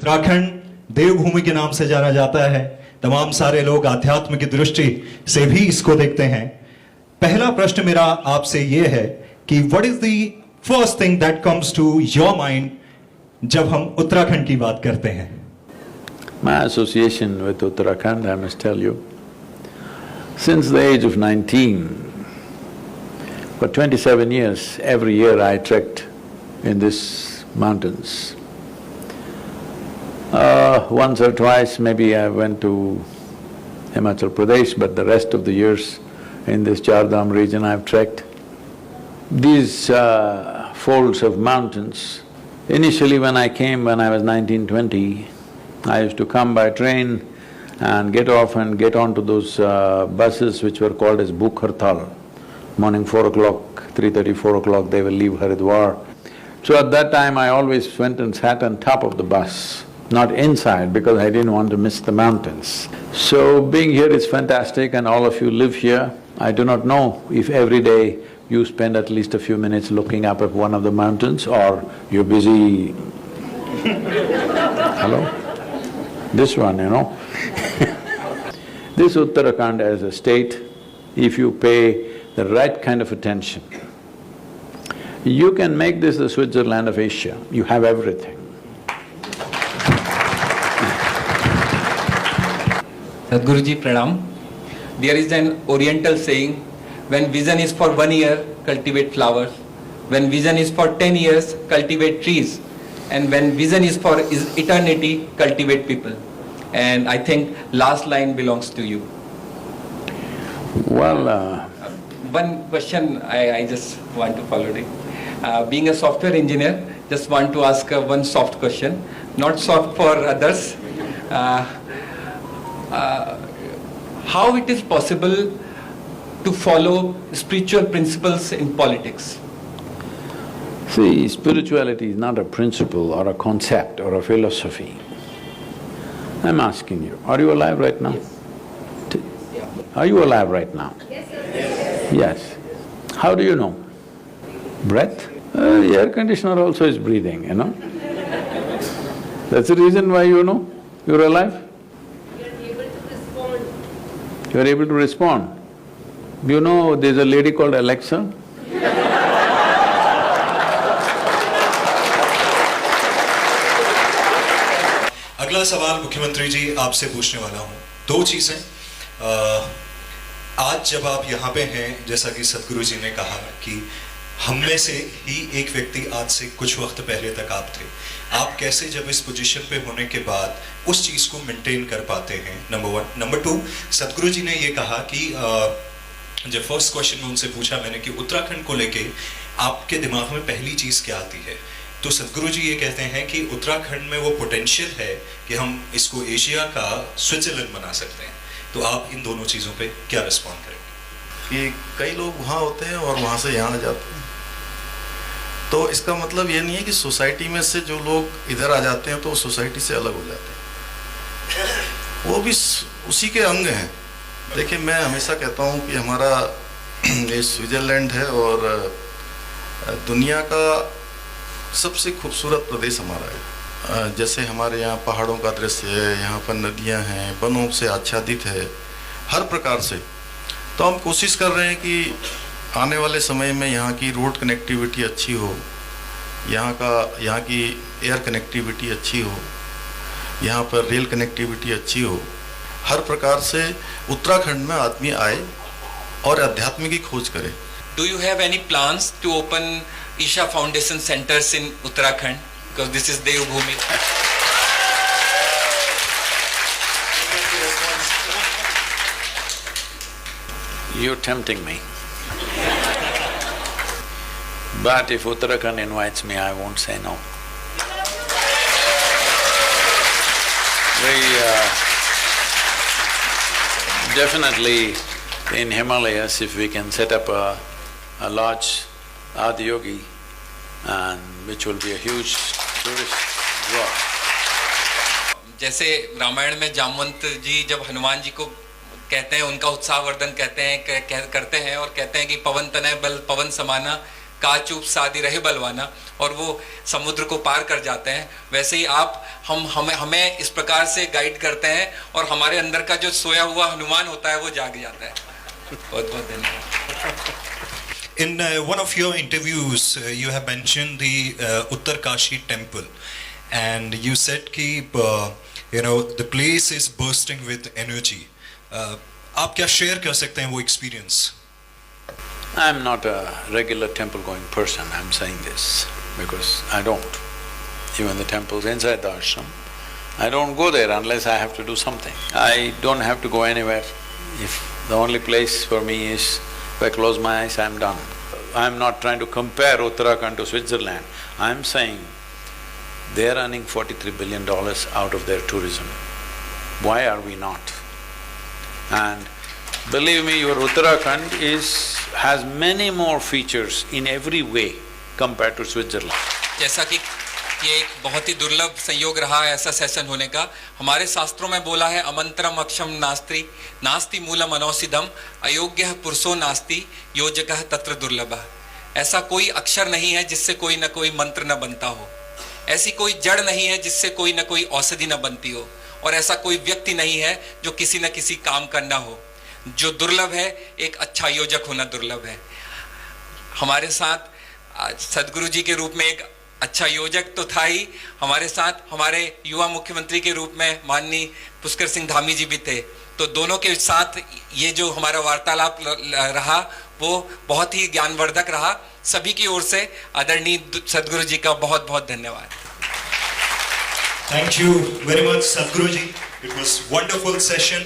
उत्तराखंड देवभूमि के नाम से जाना जाता है। तमाम सारे लोग आध्यात्म की दृष्टि से भी इसको देखते हैं। पहला प्रश्न मेरा आपसे यह है कि what is the first thing that comes to your mind जब हम उत्तराखंड की बात करते हैं? My association with Uttarakhand, I must tell you, since the age of 19, for 27 years, every year I trekked in these mountains. Once or twice maybe I went to Himachal Pradesh, but the rest of the years in this Char Dham region I've trekked. These folds of mountains, initially when I came when I was 19-20, I used to come by train and get off and get onto those buses which were called as Bhuk Hartal. Morning 4 o'clock, 3:30, 4 o'clock they will leave Haridwar. So at that time I always went and sat on top of the bus, not inside because I didn't want to miss the mountains. So being here is fantastic and all of you live here. I do not know if every day you spend at least a few minutes looking up at one of the mountains or you're busy hello? This one, you know This Uttarakhand as a state, if you pay the right kind of attention, you can make this the Switzerland of Asia. You have everything. Sadhguruji, pranam. There is an oriental saying, when vision is for 1 year, cultivate flowers. When vision is for 10 years, cultivate trees. And when vision is for eternity, cultivate people. And I think last line belongs to you. Well, One question I just want to follow it. Being a software engineer, just want to ask one soft question, not soft for others. How it is possible to follow spiritual principles in politics? see, spirituality is not a principle or a concept or a philosophy. I'm asking you, are you alive right now? Are you alive right now? Yes. How do you know? Breath? The air conditioner also is breathing, you know. That's the reason why you know you're alive. You're able to respond. You're able to respond. You know there's a lady called Alexa? अगला सवाल मुख्यमंत्री जी आपसे पूछने वाला हूँ। दो चीजें, आज जब आप यहाँ पे हैं, जैसा कि सदगुरु जी ने कहा कि हम में से ही एक व्यक्ति आज से कुछ वक्त पहले तक आप थे, आप कैसे जब इस पोजीशन पे होने के बाद उस चीज को मेंटेन कर पाते हैं? नंबर 1। नंबर 2, सदगुरु जी ने ये कहा कि जब फर्स्ट क्वेश्चन में उनसे पूछा मैंने कि उत्तराखंड को लेके आपके दिमाग में पहली चीज क्या आती है, तो सदगुरु जी ये कहते हैं कि उत्तराखंड में वो पोटेंशियल है कि हम इसको एशिया का स्विट्जरलैंड बना सकते हैं। तो आप इन दोनों चीज़ों पे क्या रिस्पॉन्ड करेंगे? कि कई लोग वहाँ होते हैं और वहाँ से यहाँ आ जाते हैं, तो इसका मतलब ये नहीं है कि सोसाइटी में से जो लोग इधर आ जाते हैं तो सोसाइटी से अलग हो जाते हैं, वो भी उसी के अंग हैं। देखिए, मैं हमेशा कहता हूँ कि हमारा ये स्विट्जरलैंड है और दुनिया का सबसे खूबसूरत प्रदेश हमारा है। जैसे हमारे यहाँ पहाड़ों का दृश्य है, यहाँ पर नदियाँ हैं, वनों से आच्छादित है हर प्रकार से। तो हम कोशिश कर रहे हैं कि आने वाले समय में यहाँ की रोड कनेक्टिविटी अच्छी हो, यहाँ की एयर कनेक्टिविटी अच्छी हो, यहाँ पर रेल कनेक्टिविटी अच्छी हो। हर प्रकार से उत्तराखंड में आदमी आए और अध्यात्म की खोज करे। Do you have any plans to open Isha Foundation centers in Uttarakhand? Because this is Devbhoomi. You're tempting me. But if Uttarakhand invites me, I won't say no. Definitely in Himalayas, if we can set up a large Adiyogi, and which will be a huge tourist draw. जैसे रामायण में जामवंत जी जब हनुमान जी को कहते हैं, उनका उत्साहवर्धन कहते हैं करते हैं और कहते हैं कि पवन तनय बल पवन समाना का चूप सादी रहे बलवाना, और वो समुद्र को पार कर जाते हैं, वैसे ही आप हमें इस प्रकार से गाइड करते हैं और हमारे अंदर का जो सोया हुआ हनुमान होता है वो जाग जाता है। बहुत बहुत धन्यवाद। In one of your interviews, you have mentioned the Uttarkashi temple, and you said कि the place is bursting with energy. आप क्या share कर सकते हैं वो experience? I'm not a regular temple-going person, I'm saying this, because I don't. Even the temples inside the ashram, I don't go there unless I have to do something. I don't have to go anywhere. If the only place for me is, if I close my eyes, I'm done. I'm not trying to compare Uttarakhand to Switzerland. I'm saying they're earning $43 billion out of their tourism. Why are we not? And believe me, your Uttarakhand has many more features in every way compared to Switzerland. जैसा कि ये एक बहुत ही दुर्लभ संयोग रहा है ऐसा सेशन होने का। हमारे शास्त्रों में बोला है अमंत्रम अक्षम नास्ति नास्ति मूलम अनौषिधम अयोग्य पुरुषो नास्ति योजकः तत्र दुर्लभः। ऐसा कोई अक्षर नहीं है जिससे कोई न कोई मंत्र न बनता हो, ऐसी कोई जड़ नहीं है जिससे कोई न कोई औषधि न बनती हो, और ऐसा कोई व्यक्ति नहीं है जो किसी न किसी काम का न हो। जो दुर्लभ है, एक अच्छा योजक होना दुर्लभ है। हमारे साथ सदगुरु जी के रूप में एक अच्छा योजक तो था ही, हमारे साथ हमारे युवा मुख्यमंत्री के रूप में माननीय पुष्कर सिंह धामी जी भी थे। तो दोनों के साथ ये जो हमारा वार्तालाप रहा वो बहुत ही ज्ञानवर्धक रहा। सभी की ओर से आदरणीय सदगुरु जी का बहुत बहुत धन्यवाद। Thank you very much, Sadhguru ji. It was wonderful session.